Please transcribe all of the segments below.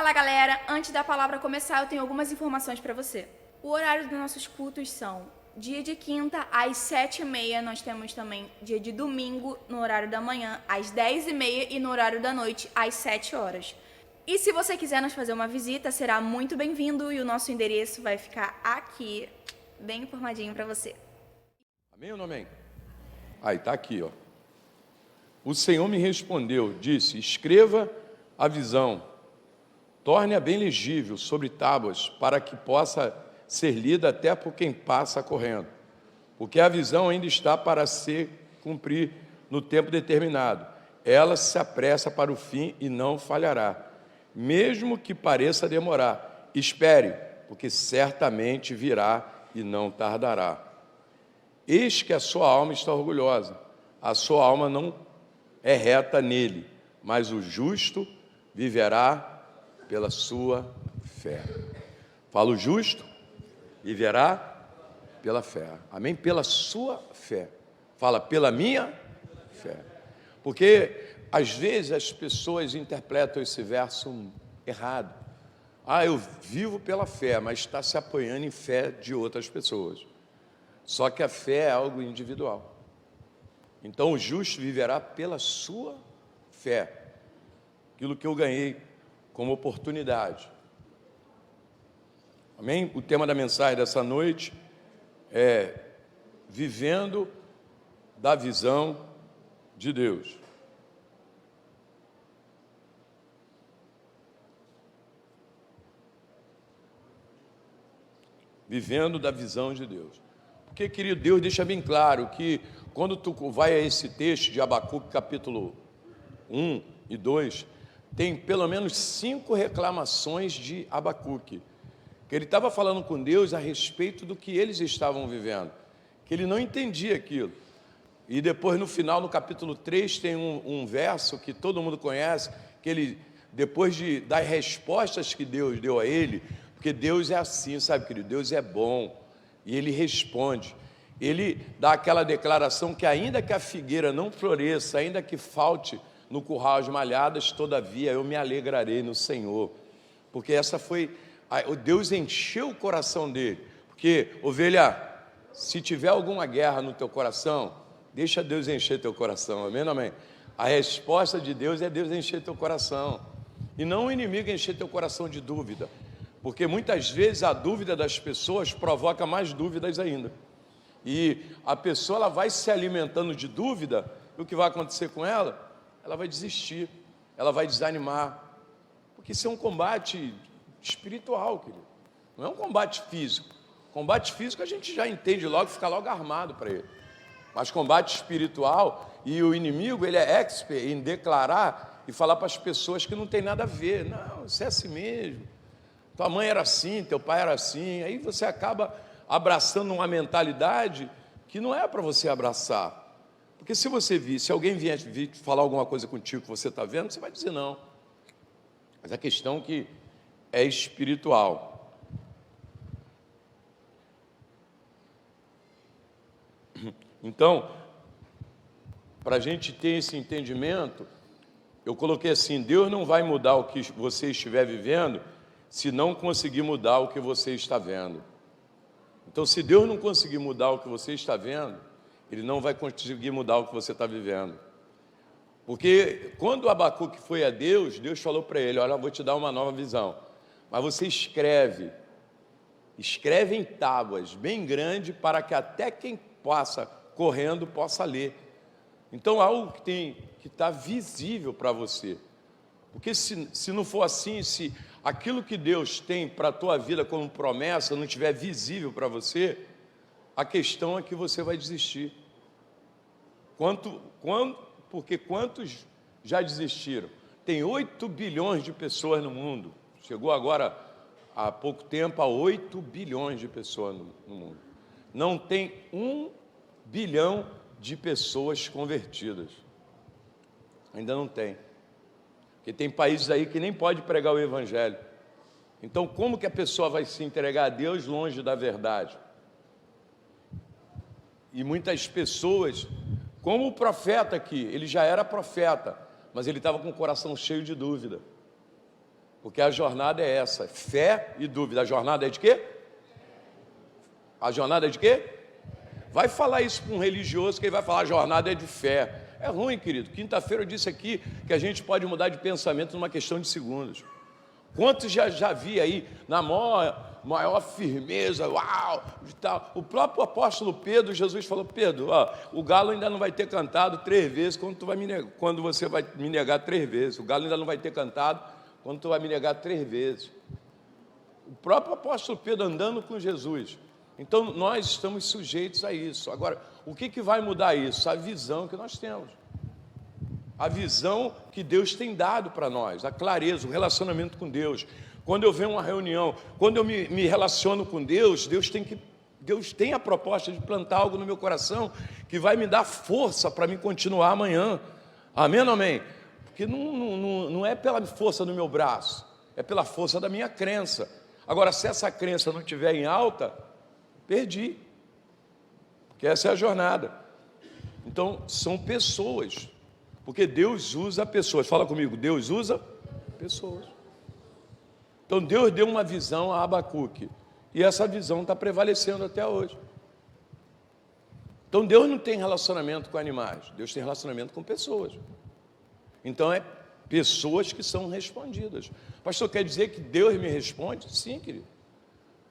Fala galera, antes da palavra começar eu tenho algumas informações para você. O horário dos nossos cultos são dia de quinta às 7h30, nós temos também dia de domingo no horário da manhã às 10h30 e no horário da noite às 7 horas. E se você quiser nos fazer uma visita, será muito bem-vindo e o nosso endereço vai ficar aqui, bem informadinho para você. Amém ou não amém? Aí, está aqui, ó. O Senhor me respondeu, disse, escreva a visão, torne-a bem legível sobre tábuas, para que possa ser lida até por quem passa correndo. Porque a visão ainda está para se cumprir no tempo determinado. Ela se apressa para o fim e não falhará. Mesmo que pareça demorar, espere, porque certamente virá e não tardará. Eis que a sua alma está orgulhosa, a sua alma não é reta nele, mas o justo viverá pela sua fé. Fala, o justo viverá pela fé. Amém? Pela sua fé. Fala, pela minha fé. Porque às vezes as pessoas interpretam esse verso errado. Eu vivo pela fé, mas está se apoiando em fé de outras pessoas. Só que a fé é algo individual. Então o justo viverá pela sua fé. Aquilo que eu ganhei como oportunidade. Amém? O tema da mensagem dessa noite é vivendo da visão de Deus. Vivendo da visão de Deus. Porque, querido, Deus deixa bem claro que quando tu vai a esse texto de Abacuque, capítulo 1 e 2, tem pelo menos 5 reclamações de Abacuque. Que ele estava falando com Deus a respeito do que eles estavam vivendo. Que ele não entendia aquilo. E depois, no final, no capítulo 3, tem um verso que todo mundo conhece, que ele, depois das respostas que Deus deu a ele, porque Deus é assim, sabe, querido? Deus é bom. E ele responde. Ele dá aquela declaração que ainda que a figueira não floresça, ainda que falte no curral as malhadas, todavia eu me alegrarei no Senhor. Porque essa foi... Deus encheu o coração dele. Porque, ovelha, se tiver alguma guerra no teu coração, deixa Deus encher teu coração. Amém ou amém? A resposta de Deus é Deus encher teu coração. E não o inimigo encher teu coração de dúvida. Porque muitas vezes a dúvida das pessoas provoca mais dúvidas ainda. E a pessoa ela vai se alimentando de dúvida, e o que vai acontecer com ela? Ela vai desistir, ela vai desanimar. Porque isso é um combate espiritual, querido. Não é um combate físico. Combate físico a gente já entende logo, fica logo armado para ele. Mas combate espiritual, e o inimigo ele é expert em declarar e falar para as pessoas que não tem nada a ver. Não, isso é assim mesmo. Tua mãe era assim, teu pai era assim. Aí você acaba abraçando uma mentalidade que não é para você abraçar. Porque se você se alguém vier falar alguma coisa contigo que você está vendo, você vai dizer não. Mas a questão é que é espiritual. Então, para a gente ter esse entendimento, eu coloquei assim, Deus não vai mudar o que você estiver vivendo se não conseguir mudar o que você está vendo. Então, se Deus não conseguir mudar o que você está vendo, Ele não vai conseguir mudar o que você está vivendo. Porque quando Abacuque foi a Deus, Deus falou para ele, olha, eu vou te dar uma nova visão. Mas você escreve em tábuas bem grande para que até quem passa correndo possa ler. Então, algo que está visível para você. Porque se não for assim, se aquilo que Deus tem para a tua vida como promessa não estiver visível para você, a questão é que você vai desistir. Porque quantos já desistiram? Tem 8 bilhões de pessoas no mundo. Chegou agora, há pouco tempo, a 8 bilhões de pessoas no mundo. Não tem 1 bilhão de pessoas convertidas. Ainda não tem. Porque tem países aí que nem pode pregar o Evangelho. Então, como que a pessoa vai se entregar a Deus longe da verdade? E muitas pessoas, como o profeta aqui, ele já era profeta, mas ele estava com o coração cheio de dúvida. Porque a jornada é essa, fé e dúvida. A jornada é de quê? A jornada é de quê? Vai falar isso para um religioso, que ele vai falar a jornada é de fé. É ruim, querido. Quinta-feira eu disse aqui que a gente pode mudar de pensamento numa questão de segundos. Quantos já vi aí, na maior firmeza, uau, e tal. O próprio apóstolo Pedro, Jesus falou, Pedro, ó, o galo ainda não vai ter cantado 3 vezes quando você vai me negar 3 vezes. O galo ainda não vai ter cantado quando tu vai me negar 3 vezes. O próprio apóstolo Pedro andando com Jesus. Então, nós estamos sujeitos a isso. Agora, o que vai mudar isso? A visão que nós temos. A visão que Deus tem dado para nós, a clareza, o relacionamento com Deus. Quando eu venho a uma reunião, quando eu me relaciono com Deus, Deus tem a proposta de plantar algo no meu coração que vai me dar força para me continuar amanhã. Amém ou amém? Porque não é pela força do meu braço, é pela força da minha crença. Agora, se essa crença não estiver em alta, perdi. Porque essa é a jornada. Então, são pessoas. Porque Deus usa pessoas. Fala comigo, Deus usa pessoas. Então, Deus deu uma visão a Abacuque. E essa visão está prevalecendo até hoje. Então, Deus não tem relacionamento com animais. Deus tem relacionamento com pessoas. Então, é pessoas que são respondidas. Pastor, quer dizer que Deus me responde? Sim, querido.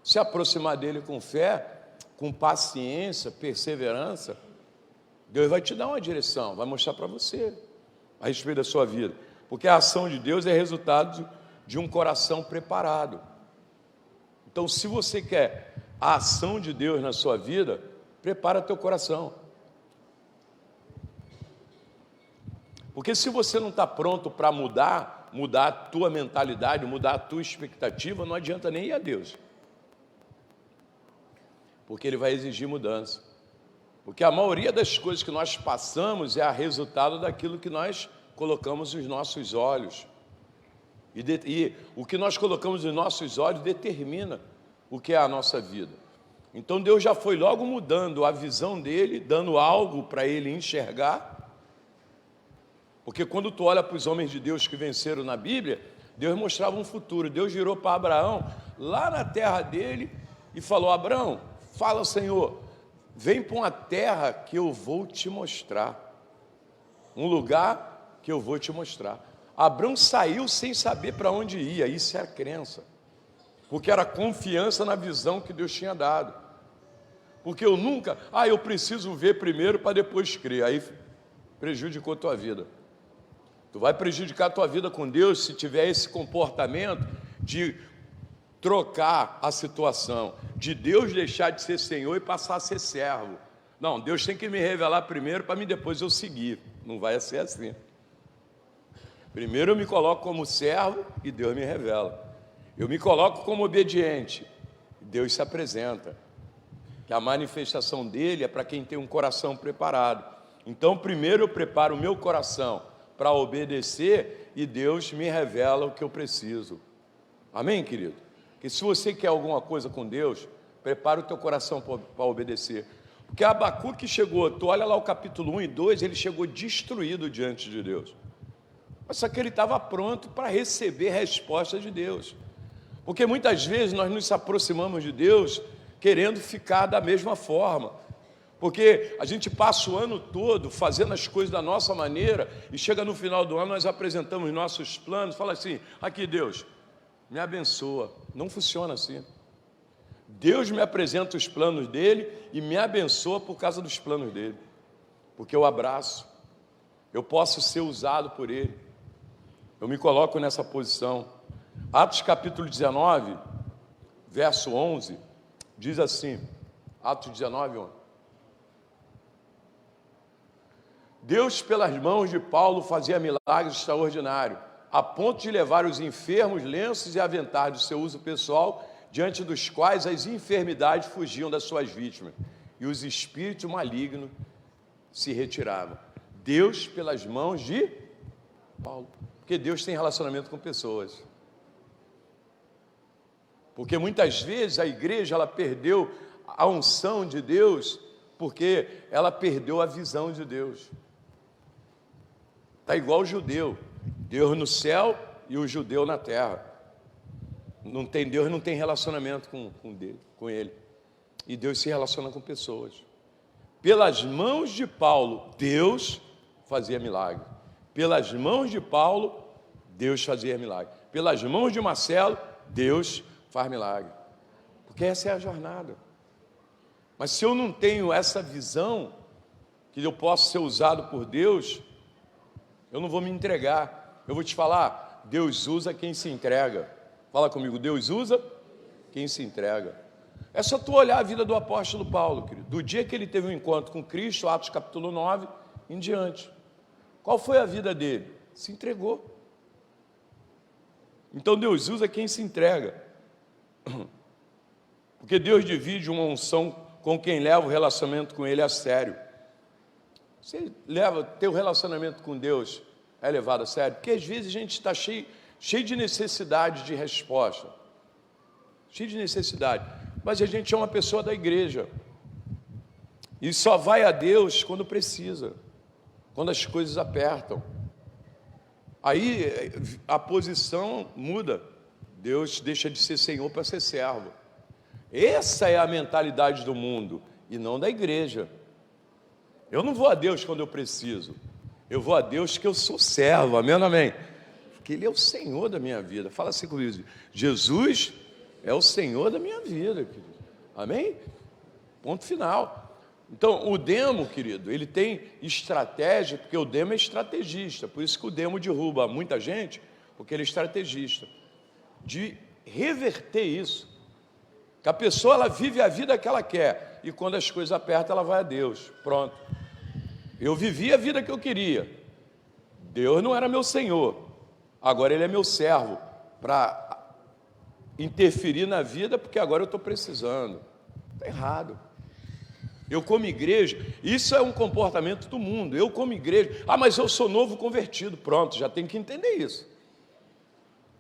Se aproximar dele com fé, com paciência, perseverança, Deus vai te dar uma direção, vai mostrar para você a respeito da sua vida. Porque a ação de Deus é resultado de um coração preparado. Então, se você quer a ação de Deus na sua vida, prepara teu coração. Porque se você não está pronto para mudar a tua mentalidade, mudar a tua expectativa, não adianta nem ir a Deus. Porque Ele vai exigir mudança. Porque a maioria das coisas que nós passamos é a resultado daquilo que nós colocamos os nossos olhos. E o que nós colocamos nos nossos olhos determina o que é a nossa vida. Então Deus já foi logo mudando a visão dele, dando algo para ele enxergar. Porque quando tu olha para os homens de Deus que venceram na Bíblia, Deus mostrava um futuro. Deus virou para Abraão, lá na terra dele, e falou, Abraão, fala, Senhor, vem para uma terra que eu vou te mostrar. Um lugar que eu vou te mostrar. Abraão saiu sem saber para onde ia, isso é a crença. Porque era confiança na visão que Deus tinha dado. Porque eu preciso ver primeiro para depois crer. Aí prejudicou a tua vida. Tu vai prejudicar a tua vida com Deus se tiver esse comportamento de trocar a situação, de Deus deixar de ser Senhor e passar a ser servo. Não, Deus tem que me revelar primeiro para mim depois eu seguir. Não vai ser assim. Primeiro eu me coloco como servo e Deus me revela. Eu me coloco como obediente e Deus se apresenta. Que a manifestação dele é para quem tem um coração preparado. Então primeiro eu preparo o meu coração para obedecer e Deus me revela o que eu preciso. Amém, querido? Que se você quer alguma coisa com Deus, prepara o teu coração para obedecer. Porque Abacuque chegou, tu olha lá o capítulo 1 e 2, ele chegou destruído diante de Deus. Mas só que ele estava pronto para receber resposta de Deus. Porque muitas vezes nós nos aproximamos de Deus querendo ficar da mesma forma. Porque a gente passa o ano todo fazendo as coisas da nossa maneira e chega no final do ano, nós apresentamos nossos planos, fala assim, aqui Deus, me abençoa. Não funciona assim. Deus me apresenta os planos dele e me abençoa por causa dos planos dele. Porque eu abraço, eu posso ser usado por ele. Eu me coloco nessa posição. Atos capítulo 19, verso 11, diz assim, Atos 19, 11. Deus, pelas mãos de Paulo, fazia milagres extraordinários, a ponto de levar os enfermos, lenços e aventais do seu uso pessoal, diante dos quais as enfermidades fugiam das suas vítimas, e os espíritos malignos se retiravam. Deus, pelas mãos de Paulo. Porque Deus tem relacionamento com pessoas. Porque muitas vezes a igreja ela perdeu a unção de Deus, porque ela perdeu a visão de Deus. Está igual o judeu, Deus no céu e o judeu na terra. Não tem Deus, não tem relacionamento com Ele. E Deus se relaciona com pessoas. Pelas mãos de Paulo, Deus fazia milagre. Pelas mãos de Paulo, Deus fazia milagre. Pelas mãos de Marcelo, Deus faz milagre. Porque essa é a jornada. Mas se eu não tenho essa visão, que eu posso ser usado por Deus, eu não vou me entregar. Eu vou te falar, Deus usa quem se entrega. Fala comigo, Deus usa quem se entrega. É só tu olhar a vida do apóstolo Paulo, querido. Do dia que ele teve um encontro com Cristo, Atos capítulo 9, em diante. Qual foi a vida dele? Se entregou. Então Deus usa quem se entrega. Porque Deus divide uma unção com quem leva o relacionamento com Ele a sério. Você leva teu relacionamento com Deus é levado a sério? Porque às vezes a gente está cheio de necessidade de resposta. Cheio de necessidade. Mas a gente é uma pessoa da igreja. E só vai a Deus quando precisa. Quando as coisas apertam. Aí a posição muda. Deus deixa de ser Senhor para ser servo. Essa é a mentalidade do mundo e não da igreja. Eu não vou a Deus quando eu preciso. Eu vou a Deus que eu sou servo. Amém ou não amém? Porque Ele é o Senhor da minha vida. Fala assim comigo. Jesus é o Senhor da minha vida, querido. Amém? Ponto final. Então, o demo, querido, ele tem estratégia, porque o demo é estrategista. Por isso que o demo derruba muita gente, porque ele é estrategista. De reverter isso. Que a pessoa, ela vive a vida que ela quer. E quando as coisas apertam, ela vai a Deus. Pronto. Eu vivi a vida que eu queria. Deus não era meu Senhor. Agora Ele é meu servo. Para interferir na vida, porque agora eu estou precisando. Está errado. Eu como igreja, isso é um comportamento do mundo. Eu como igreja, mas eu sou novo convertido. Pronto, já tem que entender isso.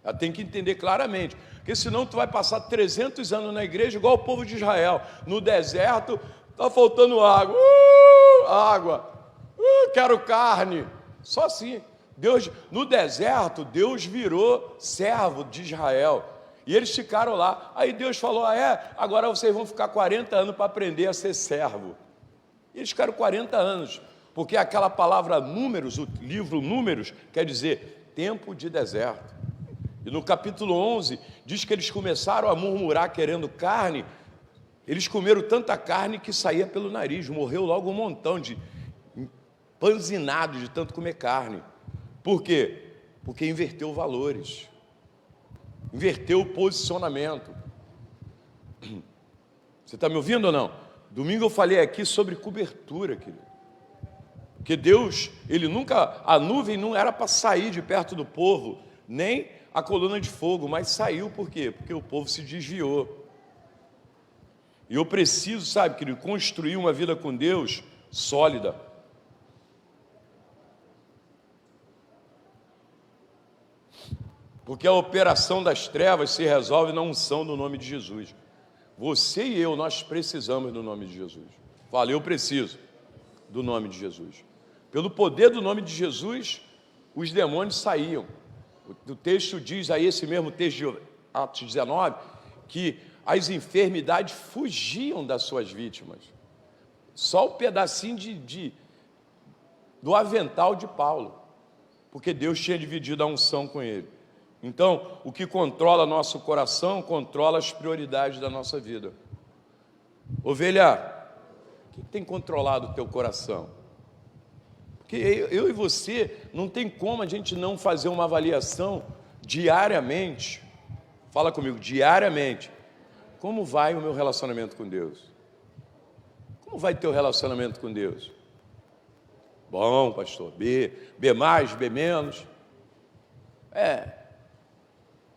Já tem que entender claramente. Porque senão tu vai passar 300 anos na igreja igual o povo de Israel. No deserto, está faltando água. Água. Quero carne. Só assim. Deus, no deserto, Deus virou servo de Israel. E eles ficaram lá. Aí Deus falou, agora vocês vão ficar 40 anos para aprender a ser servo. E eles ficaram 40 anos. Porque aquela palavra números, o livro números, quer dizer tempo de deserto. E no capítulo 11, diz que eles começaram a murmurar querendo carne. Eles comeram tanta carne que saía pelo nariz. Morreu logo um montão de empanzinados de tanto comer carne. Por quê? Porque inverteu valores. Inverteu o posicionamento. Você está me ouvindo ou não? Domingo eu falei aqui sobre cobertura, querido. Porque Deus, a nuvem não era para sair de perto do povo, nem a coluna de fogo, mas saiu por quê? Porque o povo se desviou. E eu preciso, sabe, querido, construir uma vida com Deus sólida. Porque a operação das trevas se resolve na unção do nome de Jesus. Você e eu, nós precisamos do nome de Jesus. Fala, eu preciso do nome de Jesus. Pelo poder do nome de Jesus, os demônios saíam. O texto diz aí, esse mesmo texto de Atos 19, que as enfermidades fugiam das suas vítimas. Só o pedacinho do avental de Paulo. Porque Deus tinha dividido a unção com ele. Então, o que controla nosso coração, controla as prioridades da nossa vida. Ovelha, o que tem controlado o teu coração? Porque eu e você, não tem como a gente não fazer uma avaliação diariamente. Fala comigo, diariamente. Como vai o meu relacionamento com Deus? Como vai teu relacionamento com Deus? Bom, pastor, B mais, B menos.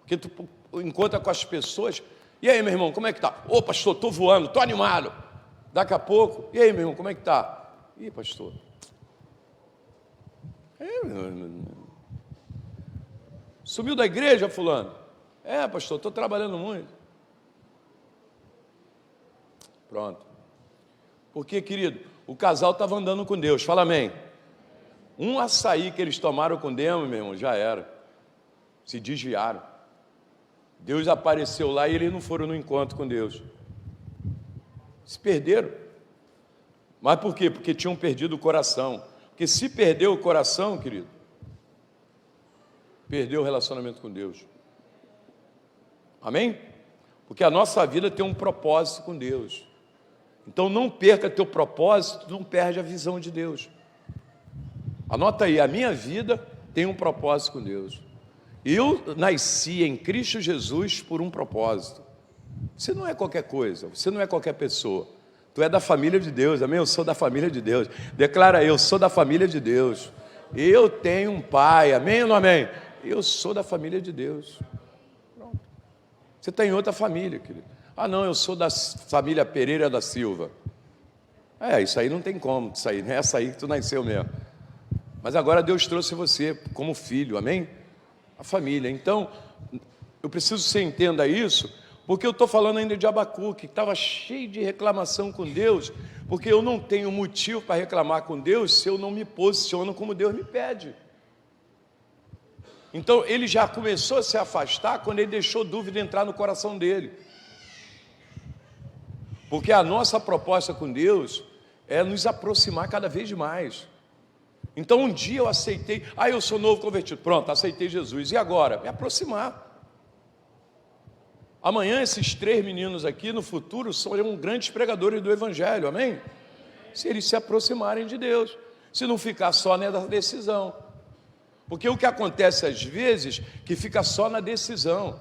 Porque tu encontra com as pessoas. E aí, meu irmão, como é que tá? Ô, pastor, estou voando, estou animado. Daqui a pouco, e aí, meu irmão, como é que tá? Ih, pastor. Sumiu da igreja, fulano? Pastor, estou trabalhando muito. Pronto. Porque, querido, o casal estava andando com Deus. Fala amém. Um açaí que eles tomaram com Deus, meu irmão, já era. Se desviaram. Deus apareceu lá e eles não foram no encontro com Deus. Se perderam. Mas por quê? Porque tinham perdido o coração. Porque se perdeu o coração, querido, perdeu o relacionamento com Deus. Amém? Porque a nossa vida tem um propósito com Deus. Então não perca teu propósito, não perde a visão de Deus. Anota aí, a minha vida tem um propósito com Deus. Eu nasci em Cristo Jesus por um propósito. Você não é qualquer coisa, você não é qualquer pessoa. Tu é da família de Deus, amém? Eu sou da família de Deus. Declara, eu sou da família de Deus. Eu tenho um pai, amém ou não amém? Eu sou da família de Deus. Pronto. Você está em outra família, querido. Ah, não, eu sou da família Pereira da Silva. Isso aí não tem como, isso aí, não é essa aí que tu nasceu mesmo. Mas agora Deus trouxe você como filho, amém? A família. Então, eu preciso que você entenda isso, porque eu estou falando ainda de Abacuque, que estava cheio de reclamação com Deus, porque eu não tenho motivo para reclamar com Deus se eu não me posiciono como Deus me pede. Então, ele já começou a se afastar quando ele deixou dúvida entrar no coração dele. Porque a nossa proposta com Deus é nos aproximar cada vez mais. Então um dia eu aceitei, eu sou novo convertido, pronto, aceitei Jesus, e agora? Me aproximar. Amanhã esses 3 meninos aqui, no futuro, serão grandes pregadores do Evangelho, amém? Se eles se aproximarem de Deus, se não ficar só na decisão. Porque o que acontece às vezes, que fica só na decisão.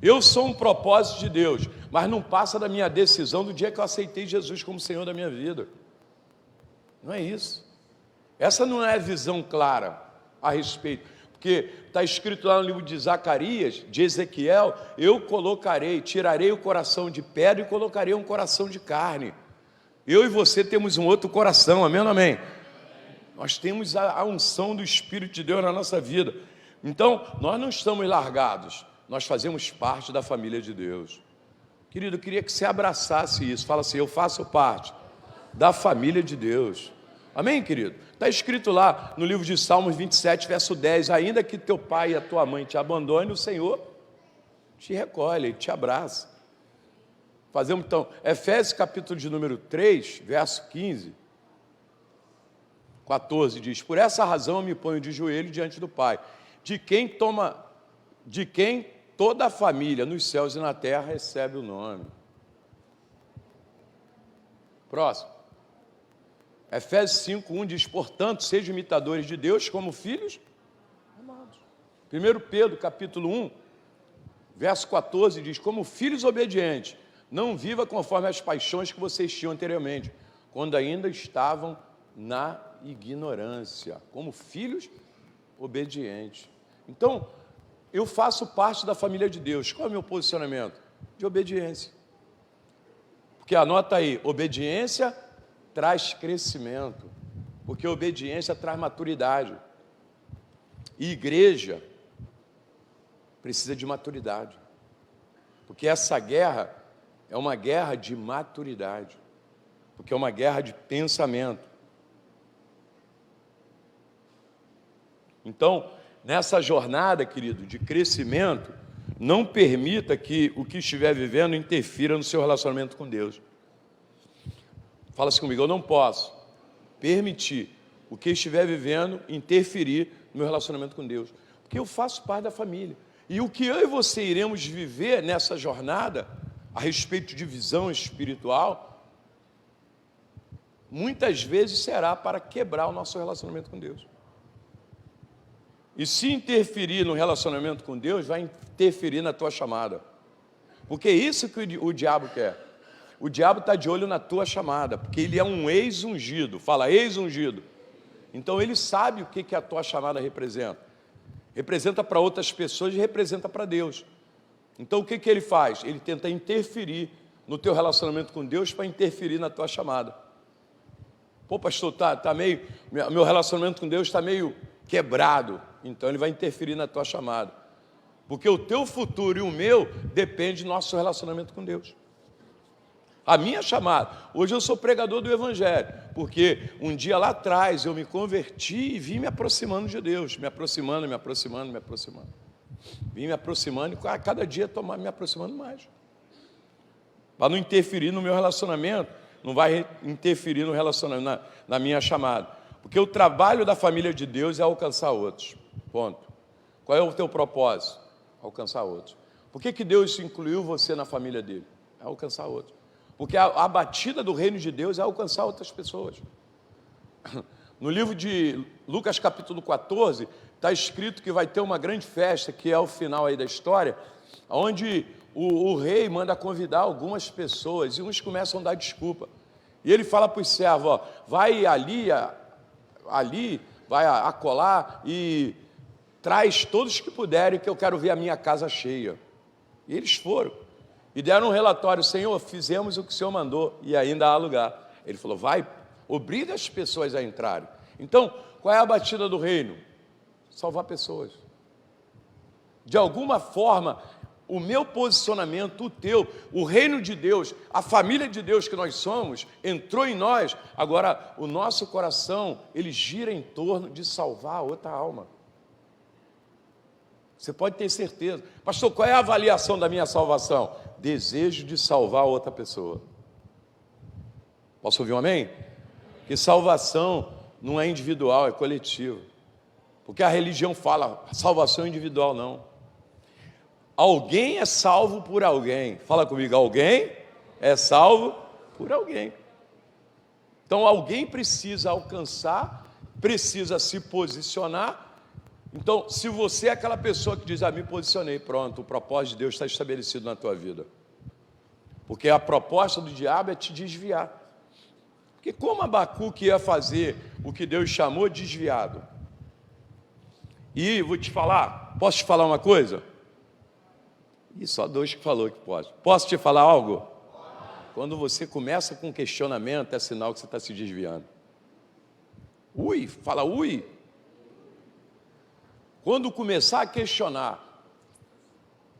Eu sou um propósito de Deus, mas não passa da minha decisão do dia que eu aceitei Jesus como Senhor da minha vida. Não é isso. Essa não é a visão clara a respeito, porque está escrito lá no livro de Zacarias, de Ezequiel, eu tirarei o coração de pedra e colocarei um coração de carne. Eu e você temos um outro coração, amém ou não amém? Nós temos a unção do Espírito de Deus na nossa vida. Então, nós não estamos largados, nós fazemos parte da família de Deus. Querido, eu queria que você abraçasse isso, fala assim, eu faço parte da família de Deus. Amém, querido? Está escrito lá no livro de Salmos 27, verso 10, ainda que teu pai e a tua mãe te abandonem, o Senhor te recolhe, te abraça. Fazemos então, Efésios capítulo de número 3, verso 15, 14, diz, por essa razão eu me ponho de joelho diante do Pai, de quem toda a família nos céus e na terra recebe o nome. Próximo. Efésios 5:1 diz, portanto, sejam imitadores de Deus como filhos amados. 1 Pedro, capítulo 1, verso 14, diz, como filhos obedientes, não viva conforme as paixões que vocês tinham anteriormente, quando ainda estavam na ignorância, como filhos obedientes. Então, eu faço parte da família de Deus. Qual é o meu posicionamento? De obediência. Porque anota aí, obediência traz crescimento, porque obediência traz maturidade. E igreja precisa de maturidade, porque essa guerra é uma guerra de maturidade, porque é uma guerra de pensamento. Então, nessa jornada, querido, de crescimento, não permita que o que estiver vivendo interfira no seu relacionamento com Deus. Fala-se comigo, eu não posso permitir o que estiver vivendo interferir no meu relacionamento com Deus, porque eu faço parte da família. E o que eu e você iremos viver nessa jornada, a respeito de visão espiritual, muitas vezes será para quebrar o nosso relacionamento com Deus. E se interferir no relacionamento com Deus, vai interferir na tua chamada. Porque é isso que o diabo quer. O diabo está de olho na tua chamada, porque ele é um ex-ungido. Fala, ex-ungido. Então ele sabe o que a tua chamada representa. Representa para outras pessoas e representa para Deus. Então o que ele faz? Ele tenta interferir no teu relacionamento com Deus para interferir na tua chamada. Pô, pastor, meu relacionamento com Deus está meio quebrado. Então ele vai interferir na tua chamada. Porque o teu futuro e o meu depende do nosso relacionamento com Deus. A minha chamada, hoje eu sou pregador do Evangelho, porque um dia lá atrás eu me converti e vim me aproximando de Deus, me aproximando. Vim me aproximando e a cada dia me aproximando mais. Para não interferir no meu relacionamento, não vai interferir no relacionamento, na minha chamada. Porque o trabalho da família de Deus é alcançar outros. Ponto. Qual é o teu propósito? Alcançar outros. Por que Deus incluiu você na família dele? É alcançar outros. Porque a batida do reino de Deus é alcançar outras pessoas. No livro de Lucas capítulo 14, está escrito que vai ter uma grande festa, que é o final aí da história, onde o rei manda convidar algumas pessoas, e uns começam a dar desculpa. E ele fala para os servos, ó, vai ali, vai acolá e traz todos que puderem, que eu quero ver a minha casa cheia. E eles foram. E deram um relatório, Senhor, fizemos o que o Senhor mandou, e ainda há lugar. Ele falou, vai, obriga as pessoas a entrarem. Então, qual é a batida do reino? Salvar pessoas. De alguma forma, o meu posicionamento, o teu, o reino de Deus, a família de Deus que nós somos, entrou em nós. Agora, o nosso coração, ele gira em torno de salvar outra alma. Você pode ter certeza. Pastor, qual é a avaliação da minha salvação? Desejo de salvar outra pessoa. Posso ouvir um amém? Que salvação não é individual, é coletivo. Porque a religião fala, salvação individual não. Alguém é salvo por alguém. Fala comigo, alguém é salvo por alguém. Então alguém precisa alcançar, precisa se posicionar. Então, se você é aquela pessoa que diz, me posicionei, pronto, o propósito de Deus está estabelecido na tua vida. Porque a proposta do diabo é te desviar. Porque como Abacuque ia fazer o que Deus chamou de desviado? E vou te falar, posso te falar uma coisa? E só Deus que falou que pode. Posso te falar algo? Quando você começa com questionamento, é sinal que você está se desviando. Fala ui. Quando começar a questionar,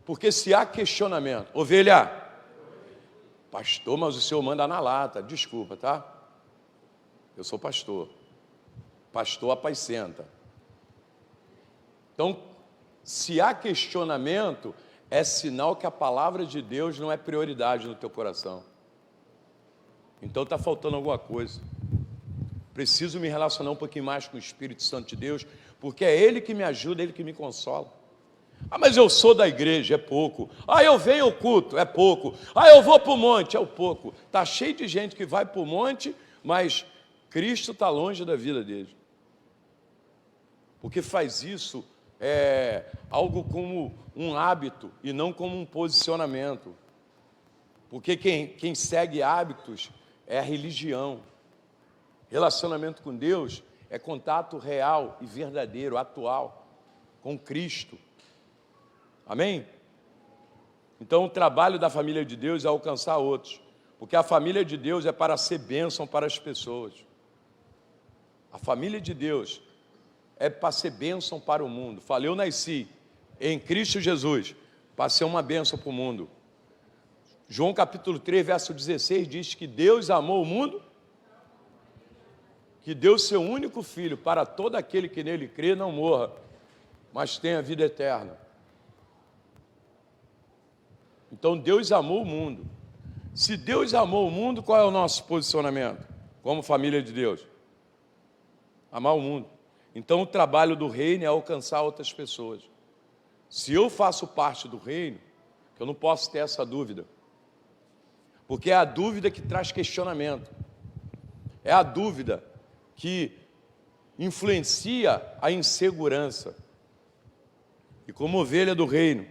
porque se há questionamento, ovelha, pastor, mas o senhor manda na lata, desculpa, tá? Eu sou pastor, pastor apacenta. Então, se há questionamento, é sinal que a palavra de Deus não é prioridade no teu coração. Então está faltando alguma coisa. Preciso me relacionar um pouquinho mais com o Espírito Santo de Deus, porque é Ele que me ajuda, é Ele que me consola. Mas eu sou da igreja, é pouco. Eu venho ao culto, é pouco. Eu vou para o monte, é o pouco. Está cheio de gente que vai para o monte, mas Cristo está longe da vida deles. Porque faz isso algo como um hábito e não como um posicionamento. Porque quem segue hábitos é a religião. Relacionamento com Deus é contato real e verdadeiro, atual, com Cristo. Amém? Então o trabalho da família de Deus é alcançar outros. Porque a família de Deus é para ser bênção para as pessoas. A família de Deus é para ser bênção para o mundo. Eu nasci em Cristo Jesus para ser uma bênção para o mundo. João capítulo 3, verso 16 diz que Deus amou o mundo, que deu seu único filho para todo aquele que nele crê não morra, mas tenha vida eterna. Então Deus amou o mundo. Se Deus amou o mundo, qual é o nosso posicionamento como família de Deus? Amar o mundo. Então o trabalho do reino é alcançar outras pessoas. Se eu faço parte do reino, eu não posso ter essa dúvida. Porque é a dúvida que traz questionamento. É a dúvida que influencia a insegurança. E como ovelha do reino,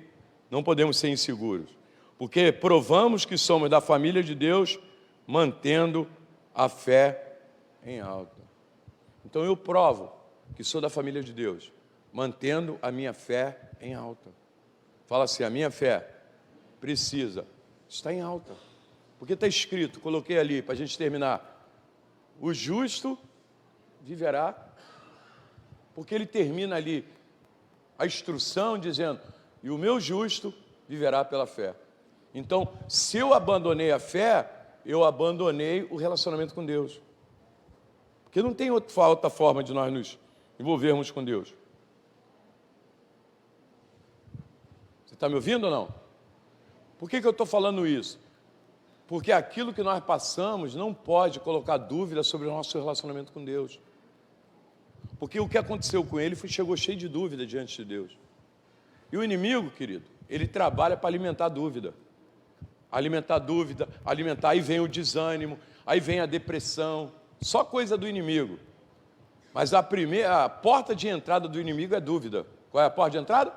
não podemos ser inseguros. Porque provamos que somos da família de Deus, mantendo a fé em alta. Então eu provo que sou da família de Deus, mantendo a minha fé em alta. Fala assim, a minha fé precisa estar em alta. Porque está escrito, coloquei ali para a gente terminar, o justo viverá, porque ele termina ali a instrução dizendo, e o meu justo viverá pela fé. Então, se eu abandonei a fé, eu abandonei o relacionamento com Deus. Porque não tem outra forma de nós nos envolvermos com Deus. está me ouvindo ou não? Por que eu estou falando isso? Porque aquilo que nós passamos não pode colocar dúvida sobre o nosso relacionamento com Deus. Porque o que aconteceu com ele chegou cheio de dúvida diante de Deus. E o inimigo, querido, ele trabalha para alimentar dúvida. Alimentar dúvida, aí vem o desânimo, aí vem a depressão, só coisa do inimigo. Mas a porta de entrada do inimigo é dúvida. Qual é a porta de entrada?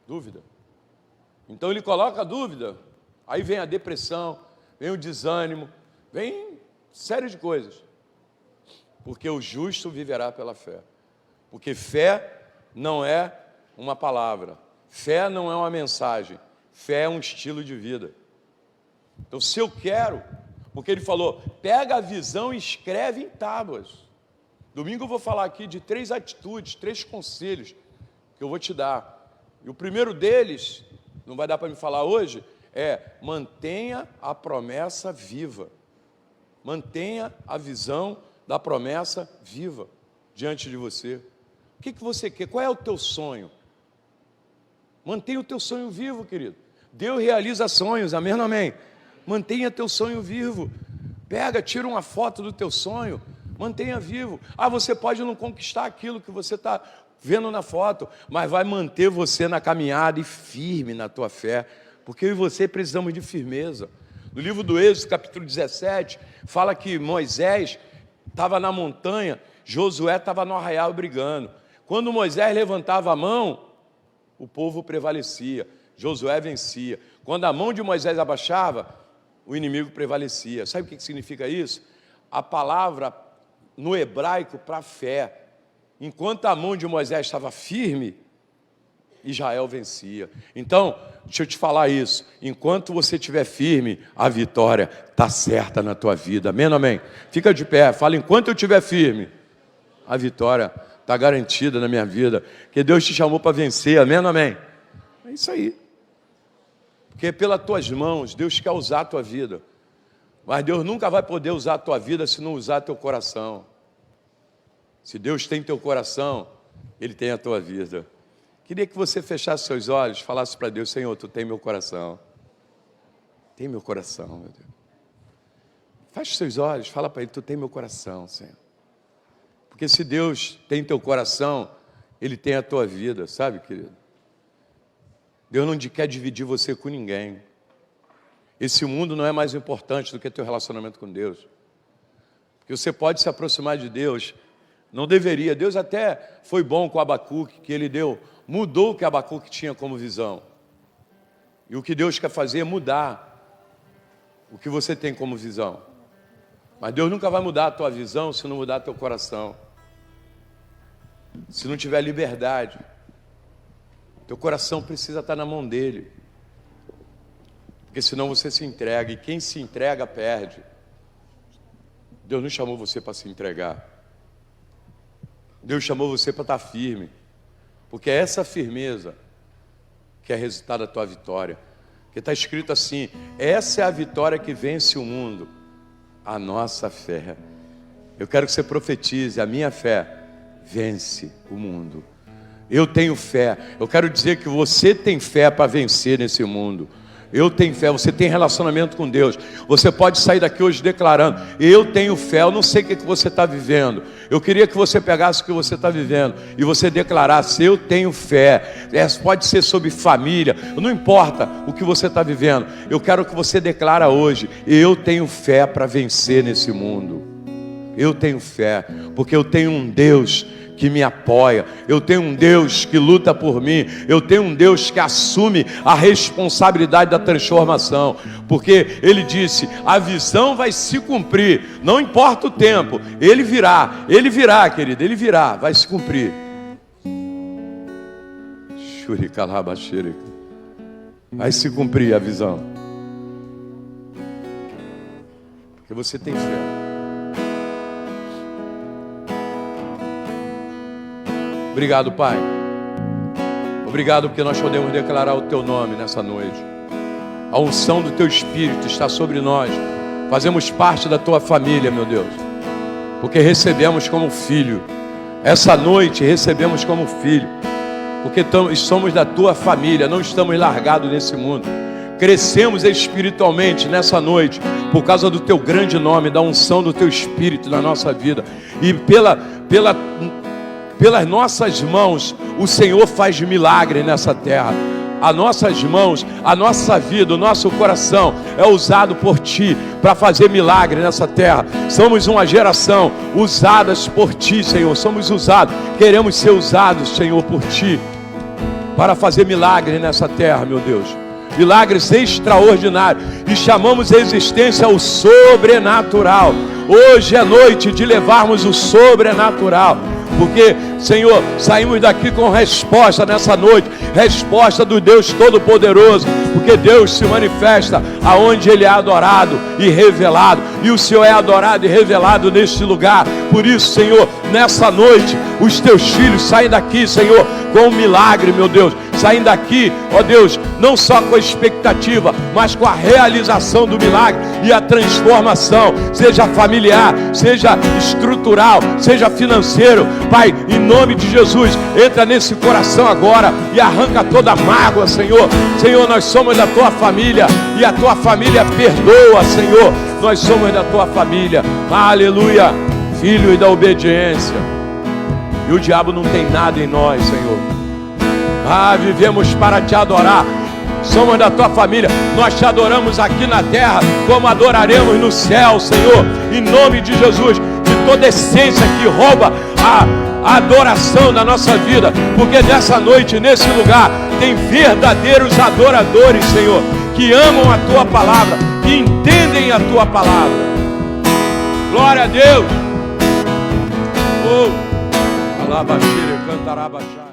Dúvida. Então ele coloca a dúvida, aí vem a depressão, vem o desânimo, vem série de coisas. Porque o justo viverá pela fé. Porque fé não é uma palavra, fé não é uma mensagem, fé é um estilo de vida. Então, se eu quero, porque ele falou, pega a visão e escreve em tábuas. Domingo eu vou falar aqui de 3 atitudes, 3 conselhos que eu vou te dar. E o primeiro deles, não vai dar para me falar hoje, é mantenha a promessa viva. Mantenha a visão da promessa viva diante de você. O que você quer? Qual é o teu sonho? Mantenha o teu sonho vivo, querido. Deus realiza sonhos, amém ou não amém? Mantenha teu sonho vivo. Pega, tira uma foto do teu sonho, mantenha vivo. Você pode não conquistar aquilo que você está vendo na foto, mas vai manter você na caminhada e firme na tua fé, porque eu e você precisamos de firmeza. No livro do Êxodo, capítulo 17, fala que Moisés estava na montanha, Josué estava no arraial brigando. Quando Moisés levantava a mão, o povo prevalecia, Josué vencia. Quando a mão de Moisés abaixava, o inimigo prevalecia. Sabe o que significa isso? A palavra no hebraico para fé. Enquanto a mão de Moisés estava firme, Israel vencia. Então, deixa eu te falar isso. Enquanto você estiver firme, a vitória está certa na tua vida. Amém ou amém? Fica de pé, fala, enquanto eu estiver firme, a vitória está garantida na minha vida. Que Deus te chamou para vencer. Amém ou amém? É isso aí. Porque pelas tuas mãos, Deus quer usar a tua vida. Mas Deus nunca vai poder usar a tua vida se não usar teu coração. Se Deus tem teu coração, Ele tem a tua vida. Queria que você fechasse seus olhos, falasse para Deus, Senhor, Tu tem meu coração. Tem meu coração, meu Deus. Feche seus olhos, fala para Ele, Tu tem meu coração, Senhor. Porque se Deus tem teu coração, Ele tem a tua vida, sabe, querido? Deus não quer dividir você com ninguém. Esse mundo não é mais importante do que teu relacionamento com Deus. Porque você pode se aproximar de Deus, não deveria. Deus até foi bom com Abacuque, que ele mudou o que Abacuque tinha como visão. E o que Deus quer fazer é mudar o que você tem como visão. Mas Deus nunca vai mudar a tua visão se não mudar teu coração. Se não tiver liberdade. Teu coração precisa estar na mão dele. Porque senão você se entrega. E quem se entrega, perde. Deus não chamou você para se entregar. Deus chamou você para estar firme. Porque é essa firmeza que é resultado da tua vitória. Porque está escrito assim, essa é a vitória que vence o mundo. A nossa fé. Eu quero que você profetize, a minha fé vence o mundo. Eu tenho fé. Eu quero dizer que você tem fé para vencer nesse mundo. Eu tenho fé, você tem relacionamento com Deus. Você pode sair daqui hoje declarando, eu tenho fé, eu não sei o que você está vivendo. Eu queria que você pegasse o que você está vivendo e você declarasse, eu tenho fé. Pode ser sobre família, não importa o que você está vivendo. Eu quero que você declara hoje, eu tenho fé para vencer nesse mundo. Eu tenho fé, porque eu tenho um Deus que me apoia, eu tenho um Deus que luta por mim, eu tenho um Deus que assume a responsabilidade da transformação, porque Ele disse, a visão vai se cumprir, não importa o tempo, Ele virá, querido, Ele virá, vai se cumprir. Vai se cumprir a visão, porque você tem fé. Obrigado, Pai. Obrigado porque nós podemos declarar o Teu nome nessa noite. A unção do Teu Espírito está sobre nós. Fazemos parte da Tua família, meu Deus. Porque recebemos como filho. Essa noite recebemos como filho. porque somos da tua família, não estamos largados nesse mundo. Crescemos espiritualmente nessa noite, por causa do teu grande nome, da unção do teu Espírito na nossa vida. E pelas nossas mãos, o Senhor faz milagre nessa terra. As nossas mãos, a nossa vida, o nosso coração é usado por Ti para fazer milagre nessa terra. Somos uma geração usadas por Ti, Senhor. Somos usados, queremos ser usados, Senhor, por Ti, para fazer milagre nessa terra, meu Deus. Milagres extraordinários. E chamamos a existência o sobrenatural. Hoje é noite de levarmos o sobrenatural. Porque, Senhor, saímos daqui com resposta nessa noite. Resposta do Deus Todo-Poderoso. Porque Deus se manifesta aonde Ele é adorado e revelado. E o Senhor é adorado e revelado neste lugar. Por isso, Senhor, nessa noite, os teus filhos saem daqui, Senhor, com um milagre, meu Deus. Saem daqui, ó Deus, não só com a expectativa, mas com a realização do milagre e a transformação, seja familiar, seja estrutural, seja financeiro. Pai, em nome de Jesus, entra nesse coração agora e arranca toda a mágoa, Senhor. Senhor, nós somos da tua família e a tua família perdoa, Senhor. Nós somos da tua família, aleluia, filho e da obediência. E o diabo não tem nada em nós, Senhor. Vivemos para te adorar. Somos da tua família. Nós te adoramos aqui na terra, como adoraremos no céu, Senhor. Em nome de Jesus, de toda essência que rouba a adoração da nossa vida. Porque nessa noite, nesse lugar, tem verdadeiros adoradores, Senhor, que amam a tua palavra, que entendem a tua palavra. Glória a Deus. Alabaxire, cantará baixar.